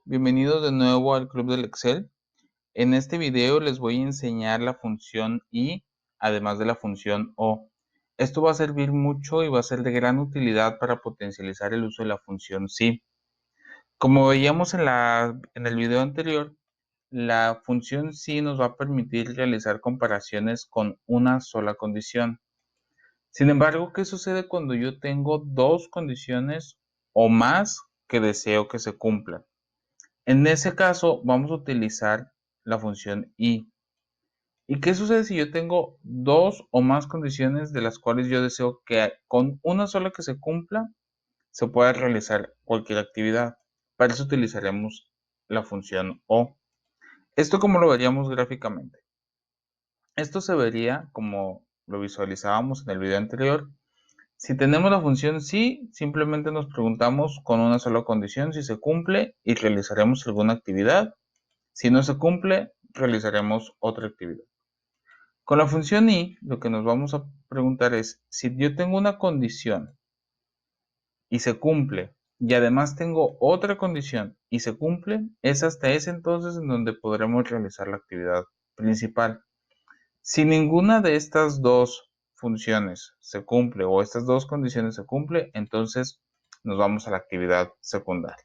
Bienvenidos de nuevo al Club del Excel. En este video les voy a enseñar la función y, además de la función o. Esto va a servir mucho y va a ser de gran utilidad para potencializar el uso de la función sí. Como veíamos en el video anterior, la función sí nos va a permitir realizar comparaciones con una sola condición. Sin embargo, ¿qué sucede cuando yo tengo dos condiciones o más que deseo que se cumplan? En ese caso, vamos a utilizar la función y. ¿Y qué sucede si yo tengo dos o más condiciones de las cuales yo deseo que con una sola que se cumpla, se pueda realizar cualquier actividad? Para eso utilizaremos la función o. ¿Esto cómo lo veríamos gráficamente? Esto se vería como lo visualizábamos en el video anterior. Si tenemos la función sí, simplemente nos preguntamos con una sola condición si se cumple y realizaremos alguna actividad. Si no se cumple, realizaremos otra actividad. Con la función y, lo que nos vamos a preguntar es, si yo tengo una condición y se cumple, y además tengo otra condición y se cumple, es hasta ese entonces en donde podremos realizar la actividad principal. Si ninguna de estas dos funciones se cumple o estas dos condiciones se cumple, entonces nos vamos a la actividad secundaria.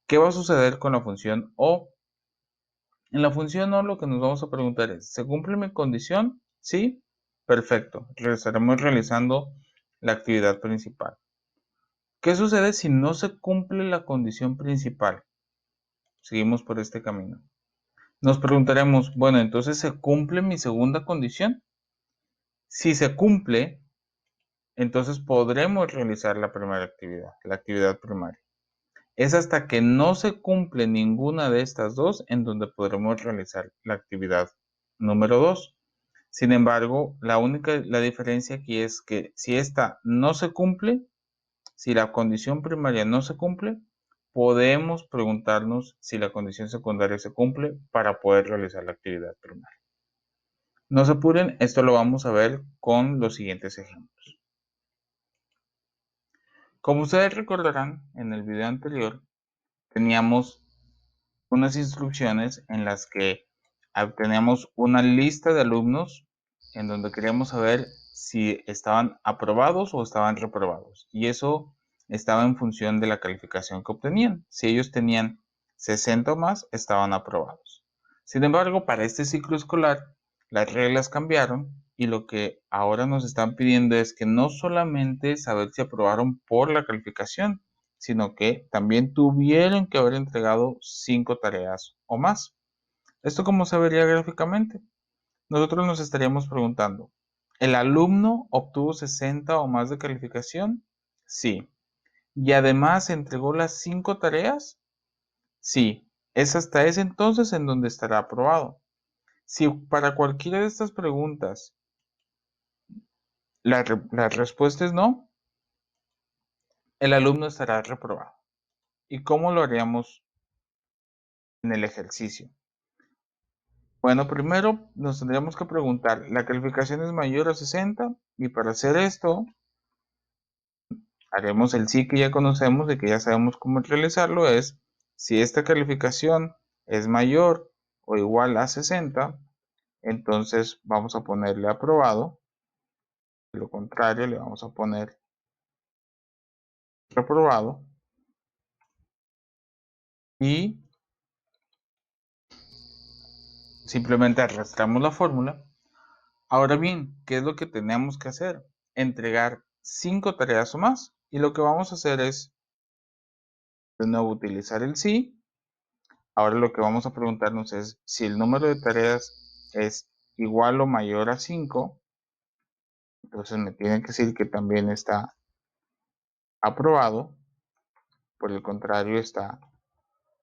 ¿Qué va a suceder con la función o? En la función o lo que nos vamos a preguntar es, ¿se cumple mi condición? Sí, perfecto. Estaremos realizando la actividad principal. ¿Qué sucede si no se cumple la condición principal? Seguimos por este camino. Nos preguntaremos, bueno, entonces ¿se cumple mi segunda condición? Si se cumple, entonces podremos realizar la primera actividad, la actividad primaria. Es hasta que no se cumple ninguna de estas dos en donde podremos realizar la actividad número 2. Sin embargo, la diferencia aquí es que si esta no se cumple, si la condición primaria no se cumple, podemos preguntarnos si la condición secundaria se cumple para poder realizar la actividad primaria. No se apuren, esto lo vamos a ver con los siguientes ejemplos. Como ustedes recordarán, en el video anterior teníamos unas instrucciones en las que teníamos una lista de alumnos en donde queríamos saber si estaban aprobados o estaban reprobados. Y eso estaba en función de la calificación que obtenían. Si ellos tenían 60 o más, estaban aprobados. Sin embargo, para este ciclo escolar, las reglas cambiaron y lo que ahora nos están pidiendo es que no solamente saber si aprobaron por la calificación, sino que también tuvieron que haber entregado 5 tareas o más. ¿Esto cómo se vería gráficamente? Nosotros nos estaríamos preguntando, ¿el alumno obtuvo 60 o más de calificación? Sí. ¿Y además entregó las 5 tareas? Sí. Es hasta ese entonces en donde estará aprobado. Si para cualquiera de estas preguntas la respuesta es no, el alumno estará reprobado. ¿Y cómo lo haríamos en el ejercicio? Bueno, primero nos tendríamos que preguntar, ¿la calificación es mayor a 60? Y para hacer esto, haremos el sí que ya conocemos y que ya sabemos cómo realizarlo, es si esta calificación es mayor o igual a 60, entonces vamos a ponerle aprobado. De lo contrario, le vamos a poner reprobado. Y simplemente arrastramos la fórmula. Ahora bien, ¿qué es lo que tenemos que hacer? Entregar 5 tareas o más. Y lo que vamos a hacer es, de nuevo, utilizar el sí. Ahora lo que vamos a preguntarnos es si el número de tareas es igual o mayor a 5. Entonces me tiene que decir que también está aprobado. Por el contrario, está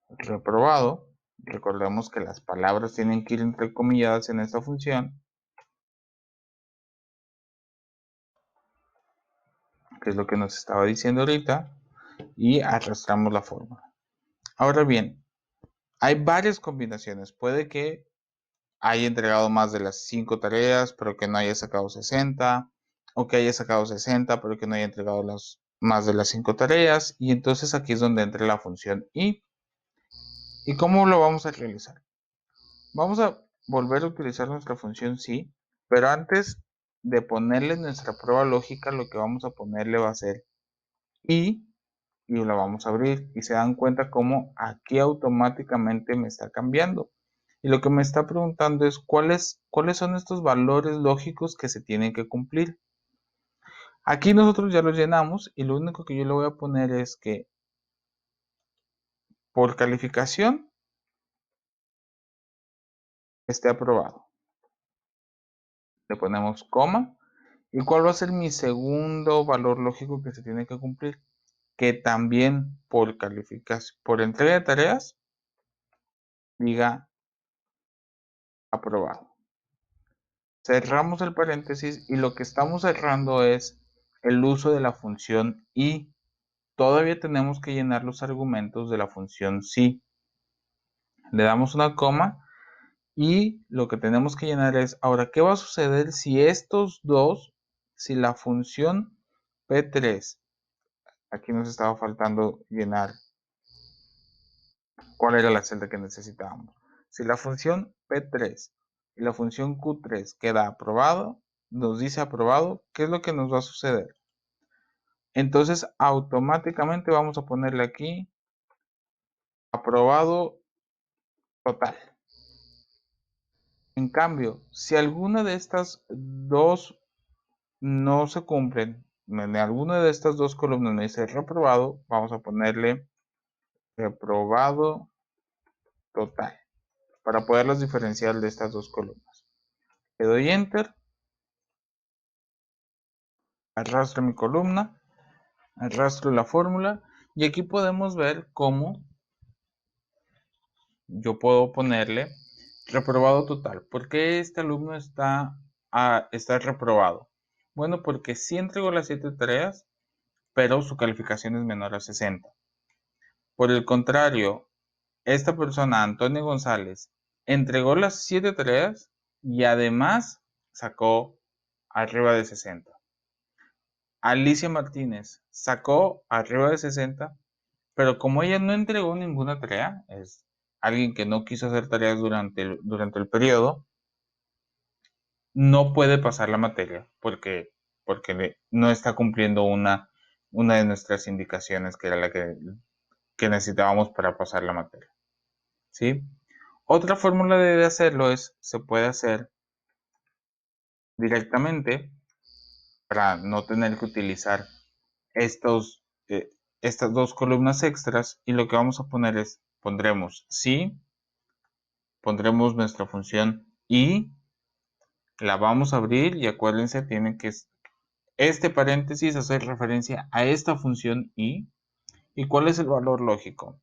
reprobado. Recordemos que las palabras tienen que ir entrecomilladas en esta función, que es lo que nos estaba diciendo ahorita, y arrastramos la fórmula. Ahora bien, hay varias combinaciones. Puede que haya entregado más de las 5 tareas, pero que no haya sacado 60, o que haya sacado 60, pero que no haya entregado más de las 5 tareas, y entonces aquí es donde entra la función y. ¿Y cómo lo vamos a realizar? Vamos a volver a utilizar nuestra función sí, pero antes de ponerle nuestra prueba lógica, lo que vamos a ponerle va a ser y la vamos a abrir y se dan cuenta cómo aquí automáticamente me está cambiando. Y lo que me está preguntando es cuáles son estos valores lógicos que se tienen que cumplir. Aquí nosotros ya los llenamos y lo único que yo le voy a poner es que por calificación esté aprobado. Le ponemos coma. ¿Y cuál va a ser mi segundo valor lógico que se tiene que cumplir? Que también por calificación, por entrega de tareas, diga aprobado. Cerramos el paréntesis y lo que estamos cerrando es el uso de la función y. Todavía tenemos que llenar los argumentos de la función si. Le damos una coma y lo que tenemos que llenar es, ahora, ¿qué va a suceder si estos dos, si la función P3, aquí nos estaba faltando llenar cuál era la celda que necesitábamos. Si la función P3 y la función Q3 queda aprobado, nos dice aprobado, ¿qué es lo que nos va a suceder? Entonces automáticamente vamos a ponerle aquí aprobado total. En cambio, si alguna de estas dos no se cumplen, en alguna de estas dos columnas me dice reprobado, vamos a ponerle reprobado total para poderlas diferenciar de estas dos columnas. Le doy enter, arrastro mi columna, arrastro la fórmula y aquí podemos ver cómo yo puedo ponerle reprobado total. ¿Por qué este alumno está reprobado? Bueno, porque sí entregó las 7 tareas, pero su calificación es menor a 60. Por el contrario, esta persona, Antonio González, entregó las 7 tareas y además sacó arriba de 60. Alicia Martínez sacó arriba de 60, pero como ella no entregó ninguna tarea, es alguien que no quiso hacer tareas durante el periodo, no puede pasar la materia porque no está cumpliendo una de nuestras indicaciones, que era la que necesitábamos para pasar la materia. ¿Sí? Otra fórmula de hacerlo se puede hacer directamente para no tener que utilizar estas dos columnas extras, y lo que vamos a poner es, pondremos sí, pondremos nuestra función y la vamos a abrir y acuérdense, tienen que este paréntesis hacer referencia a esta función y. ¿Y cuál es el valor lógico?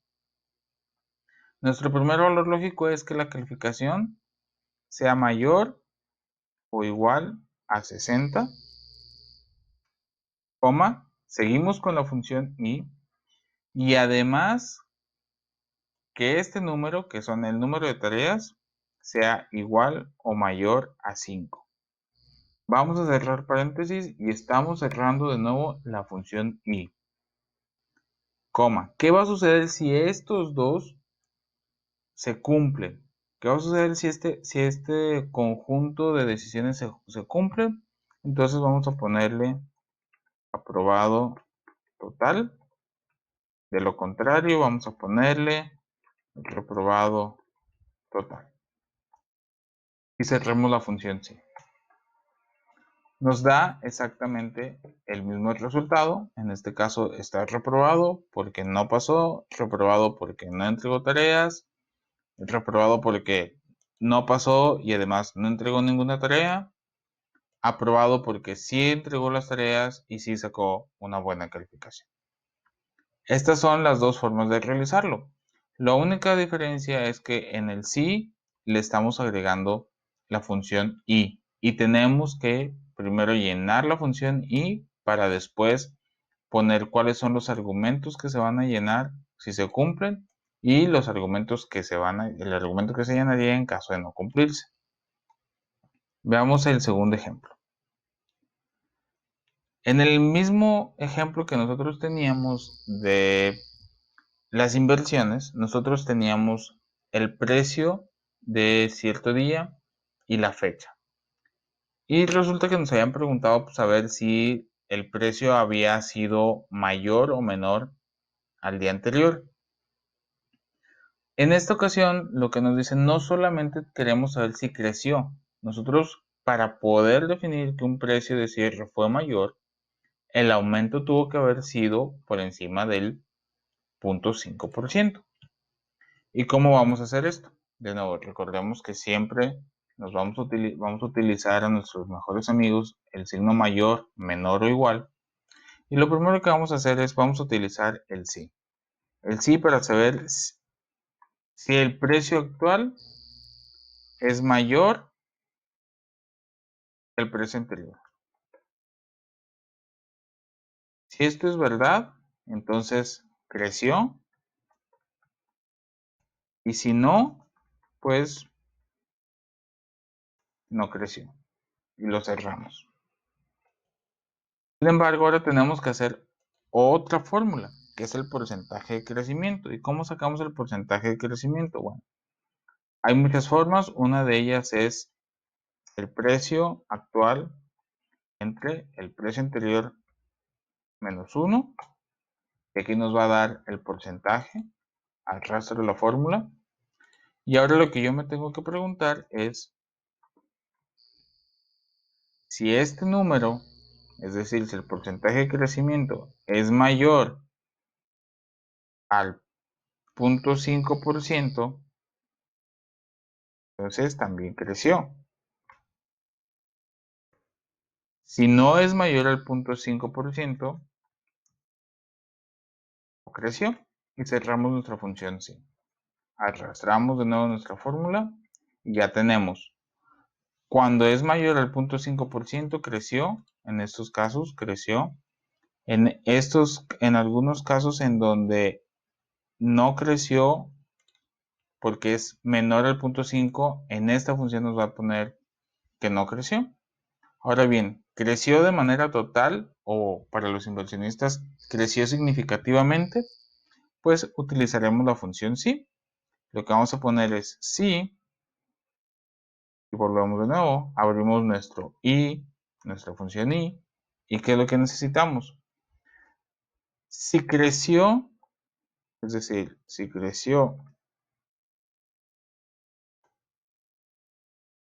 Nuestro primer valor lógico es que la calificación sea mayor o igual a 60, coma, seguimos con la función y además que este número, que son el número de tareas, sea igual o mayor a 5. Vamos a cerrar paréntesis y estamos cerrando de nuevo la función y, coma. ¿Qué va a suceder si estos dos se cumplen? ¿Qué va a suceder si este conjunto de decisiones se cumple? Entonces vamos a ponerle aprobado total. De lo contrario, vamos a ponerle reprobado total. Y cerremos la función sí. Nos da exactamente el mismo resultado. En este caso está reprobado porque no pasó, reprobado porque no entregó tareas, reprobado porque no pasó y además no entregó ninguna tarea, aprobado porque sí entregó las tareas y sí sacó una buena calificación. Estas son las dos formas de realizarlo. La única diferencia es que en el sí le estamos agregando la función y tenemos que primero llenar la función y para después poner cuáles son los argumentos que se van a llenar si se cumplen y los argumentos el argumento que se llenaría en caso de no cumplirse. Veamos el segundo ejemplo. En el mismo ejemplo que nosotros teníamos de las inversiones, nosotros teníamos el precio de cierto día y la fecha. Y resulta que nos habían preguntado pues, saber si el precio había sido mayor o menor al día anterior. En esta ocasión, lo que nos dicen, no solamente queremos saber si creció. Nosotros, para poder definir que un precio de cierre fue mayor, el aumento tuvo que haber sido por encima del 0.5%. ¿Y cómo vamos a hacer esto? De nuevo, recordemos que siempre nos vamos a utilizar a nuestros mejores amigos el signo mayor, menor o igual. Y lo primero que vamos a hacer es, vamos a utilizar el sí. El sí para saber si el precio actual es mayor que el precio anterior. Si esto es verdad, entonces creció. Y si no, pues no creció. Y lo cerramos. Sin embargo, ahora tenemos que hacer otra fórmula, que es el porcentaje de crecimiento. ¿Y cómo sacamos el porcentaje de crecimiento? Bueno, hay muchas formas. Una de ellas es el precio actual entre el precio anterior menos 1, que aquí nos va a dar el porcentaje al rastro de la fórmula. Y ahora lo que yo me tengo que preguntar es si este número, es decir, si el porcentaje de crecimiento es mayor al 0.5%, entonces también creció. Si no es mayor al 0.5%, creció. Y cerramos nuestra función sí. Arrastramos de nuevo nuestra fórmula y ya tenemos. Cuando es mayor al 0.5%, creció. En estos casos, creció. En algunos casos en donde no creció porque es menor al 0.5, en esta función nos va a poner que no creció. Ahora bien, creció de manera total o para los inversionistas creció significativamente, pues utilizaremos la función sí. Lo que vamos a poner es sí y volvemos de nuevo, abrimos nuestro y, nuestra función y ¿qué es lo que necesitamos? Si creció, es decir, si creció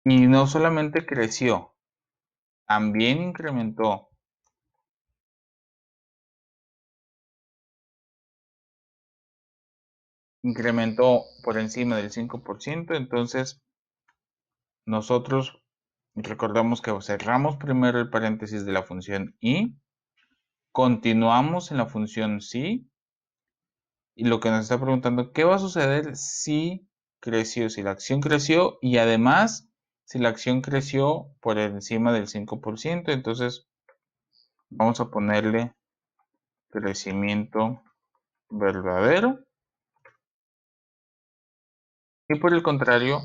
y no solamente creció, también incrementó por encima del 5%, entonces nosotros recordamos que cerramos primero el paréntesis de la función y, continuamos en la función sí, y lo que nos está preguntando, ¿qué va a suceder si creció? Si la acción creció y además si la acción creció por encima del 5%, entonces vamos a ponerle crecimiento verdadero. Y por el contrario,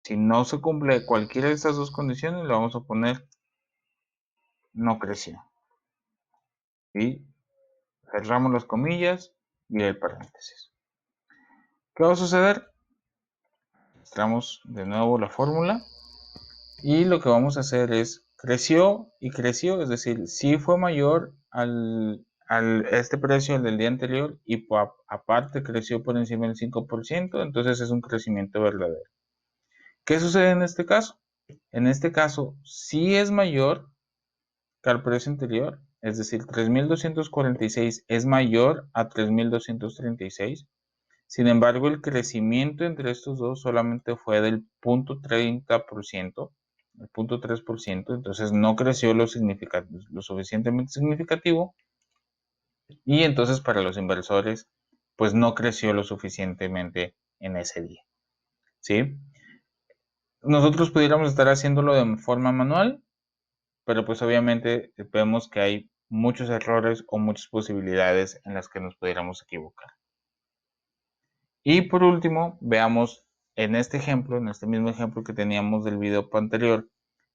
si no se cumple cualquiera de estas dos condiciones, le vamos a poner no creció. Y cerramos las comillas y el paréntesis. ¿Qué va a suceder? Mostramos de nuevo la fórmula y lo que vamos a hacer es creció y creció, es decir, sí fue mayor al este precio del día anterior y aparte creció por encima del 5%, entonces es un crecimiento verdadero. ¿Qué sucede en este caso? En este caso, sí es mayor que al precio anterior, es decir, 3.246 es mayor a 3.236. Sin embargo, el crecimiento entre estos dos solamente fue del 0.30%, el 0.3%, entonces no creció lo suficientemente significativo y entonces para los inversores pues no creció lo suficientemente en ese día, ¿sí? Nosotros pudiéramos estar haciéndolo de forma manual, pero pues obviamente vemos que hay muchos errores o muchas posibilidades en las que nos pudiéramos equivocar. Y por último, veamos en este ejemplo, en este mismo ejemplo que teníamos del video anterior,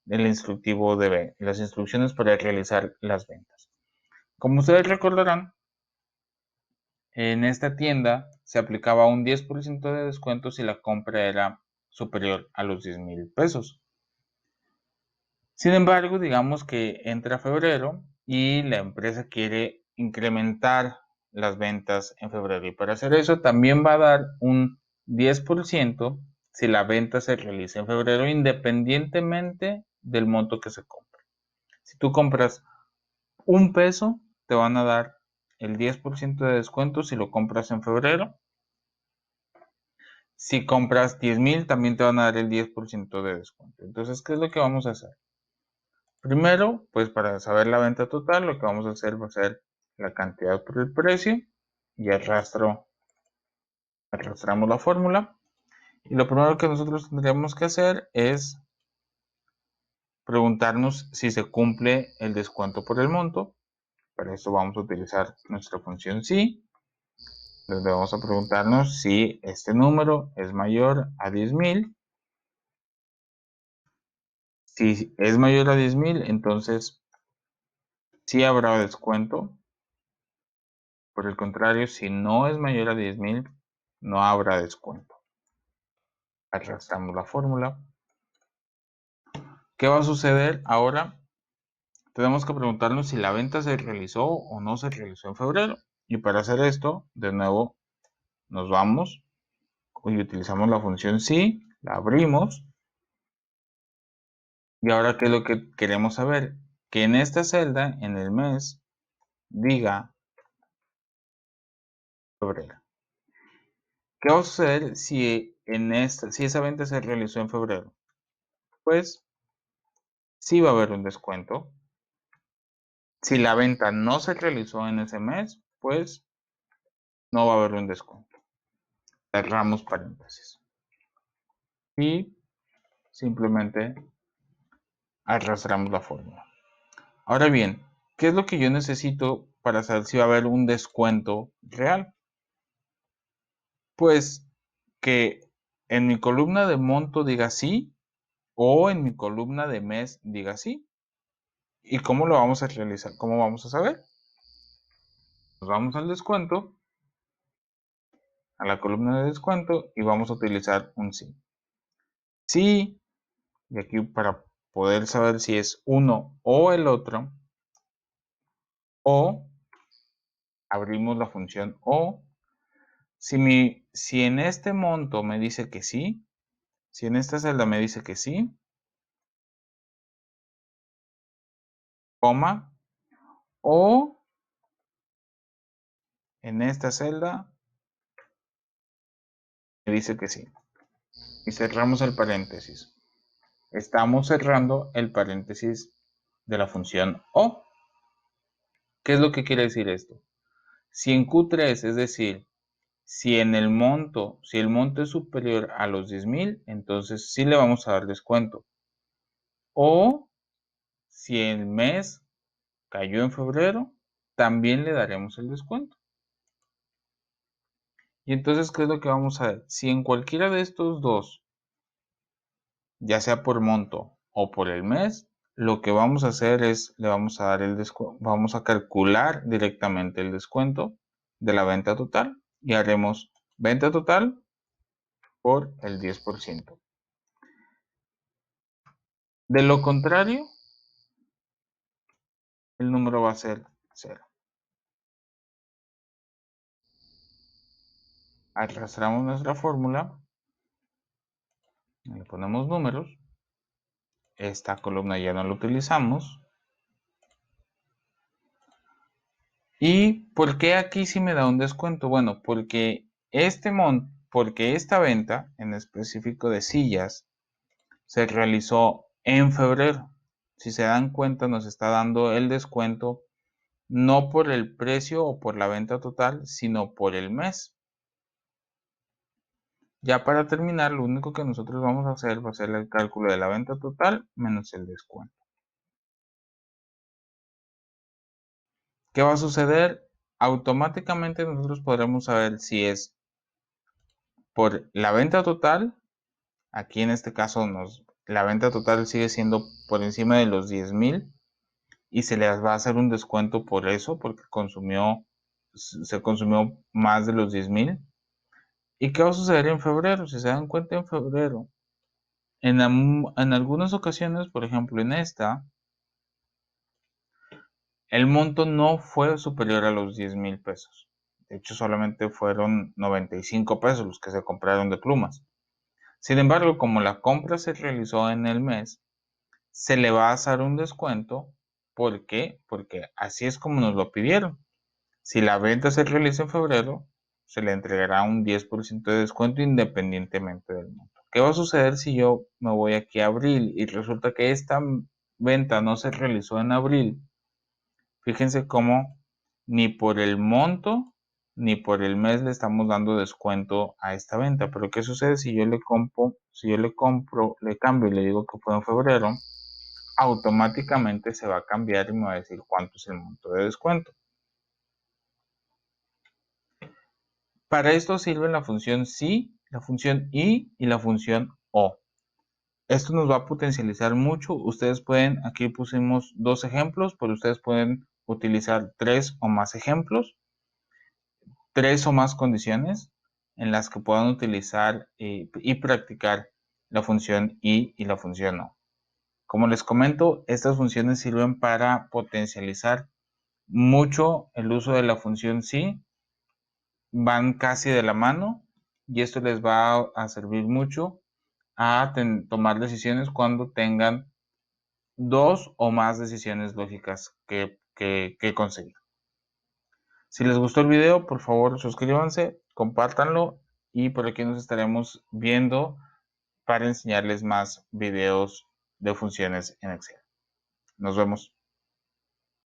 el instructivo de las instrucciones para realizar las ventas. Como ustedes recordarán, En esta tienda se aplicaba un 10% de descuento si la compra era superior a los 10,000 pesos. Sin embargo, digamos que entra febrero y la empresa quiere incrementar las ventas en febrero. Y para hacer eso también va a dar un 10% si la venta se realiza en febrero, independientemente del monto que se compre. Si tú compras un peso, te van a dar el 10% de descuento si lo compras en febrero. Si compras 10,000, también te van a dar el 10% de descuento. Entonces, ¿qué es lo que vamos a hacer? Primero, pues para saber la venta total, lo que vamos a hacer va a ser la cantidad por el precio y arrastramos la fórmula. Y lo primero que nosotros tendríamos que hacer es preguntarnos si se cumple el descuento por el monto. Para eso vamos a utilizar nuestra función si. Entonces vamos a preguntarnos si este número es mayor a 10,000. Si es mayor a 10,000, entonces sí habrá descuento. Por el contrario, si no es mayor a 10,000, no habrá descuento. Arrastramos la fórmula. ¿Qué va a suceder ahora? Tenemos que preguntarnos si la venta se realizó o no se realizó en febrero. Y para hacer esto, de nuevo, nos vamos y utilizamos la función si, la abrimos. Y ahora, ¿qué es lo que queremos saber? Que en esta celda, en el mes, diga febrero. ¿Qué va a suceder si esa venta se realizó en febrero? Pues sí va a haber un descuento. Si la venta no se realizó en ese mes, pues no va a haber un descuento. Cerramos paréntesis. Y simplemente arrastramos la fórmula. Ahora bien, ¿qué es lo que yo necesito para saber si va a haber un descuento real? Pues que en mi columna de monto diga sí o en mi columna de mes diga sí. ¿Y cómo lo vamos a realizar? ¿Cómo vamos a saber? Nos vamos al descuento, a la columna de descuento y vamos a utilizar un sí. Sí, y aquí para poder saber si es uno o el otro, o abrimos la función o. Si en este monto me dice que sí, si en esta celda me dice que sí, coma, o en esta celda me dice que sí. Y cerramos el paréntesis. Estamos cerrando el paréntesis de la función o. ¿Qué es lo que quiere decir esto? Si en Q3, es decir, si el monto es superior a los 10,000, entonces sí le vamos a dar descuento. O si el mes cayó en febrero, también le daremos el descuento. Y entonces, ¿qué es lo que vamos a ver? Si en cualquiera de estos dos, ya sea por monto o por el mes, lo que vamos a hacer es, le vamos a dar el descuento, vamos a calcular directamente el descuento de la venta total y haremos venta total por el 10%. De lo contrario, el número va a ser 0. Arrastramos nuestra fórmula, le ponemos números, esta columna ya no la utilizamos. ¿Y por qué aquí sí me da un descuento? Bueno, porque esta venta en específico de sillas se realizó en febrero. Si se dan cuenta, nos está dando el descuento no por el precio o por la venta total, sino por el mes. Ya para terminar, lo único que nosotros vamos a hacer va a ser el cálculo de la venta total menos el descuento. ¿Qué va a suceder? Automáticamente nosotros podremos saber si es por la venta total. Aquí en este caso la venta total sigue siendo por encima de los 10,000 y se les va a hacer un descuento por eso, porque consumió se consumió más de los 10,000. ¿Y qué va a suceder en febrero? Si se dan cuenta, en febrero, en algunas ocasiones, por ejemplo en esta, el monto no fue superior a los 10,000 pesos. De hecho, solamente fueron 95 pesos los que se compraron de plumas. Sin embargo, como la compra se realizó en el mes, se le va a hacer un descuento. ¿Por qué? Porque así es como nos lo pidieron. Si la venta se realiza en febrero, se le entregará un 10% de descuento independientemente del monto. ¿Qué va a suceder si yo me voy aquí a abril y resulta que esta venta no se realizó en abril? Fíjense cómo ni por el monto ni por el mes le estamos dando descuento a esta venta. Pero ¿qué sucede si yo le compro, le cambio y le digo que fue en febrero? Automáticamente se va a cambiar y me va a decir cuánto es el monto de descuento. Para esto sirven la función si, la función y la función o. Esto nos va a potencializar mucho. Ustedes pueden, aquí pusimos 2 ejemplos, pero ustedes pueden utilizar 3 o más ejemplos, 3 o más condiciones en las que puedan utilizar y practicar la función y la función o. Como les comento, estas funciones sirven para potencializar mucho el uso de la función sí, van casi de la mano y esto les va a servir mucho a tomar decisiones cuando tengan 2 o más decisiones lógicas que conseguir. Si les gustó el video, por favor suscríbanse, compártanlo y por aquí nos estaremos viendo para enseñarles más videos de funciones en Excel. Nos vemos.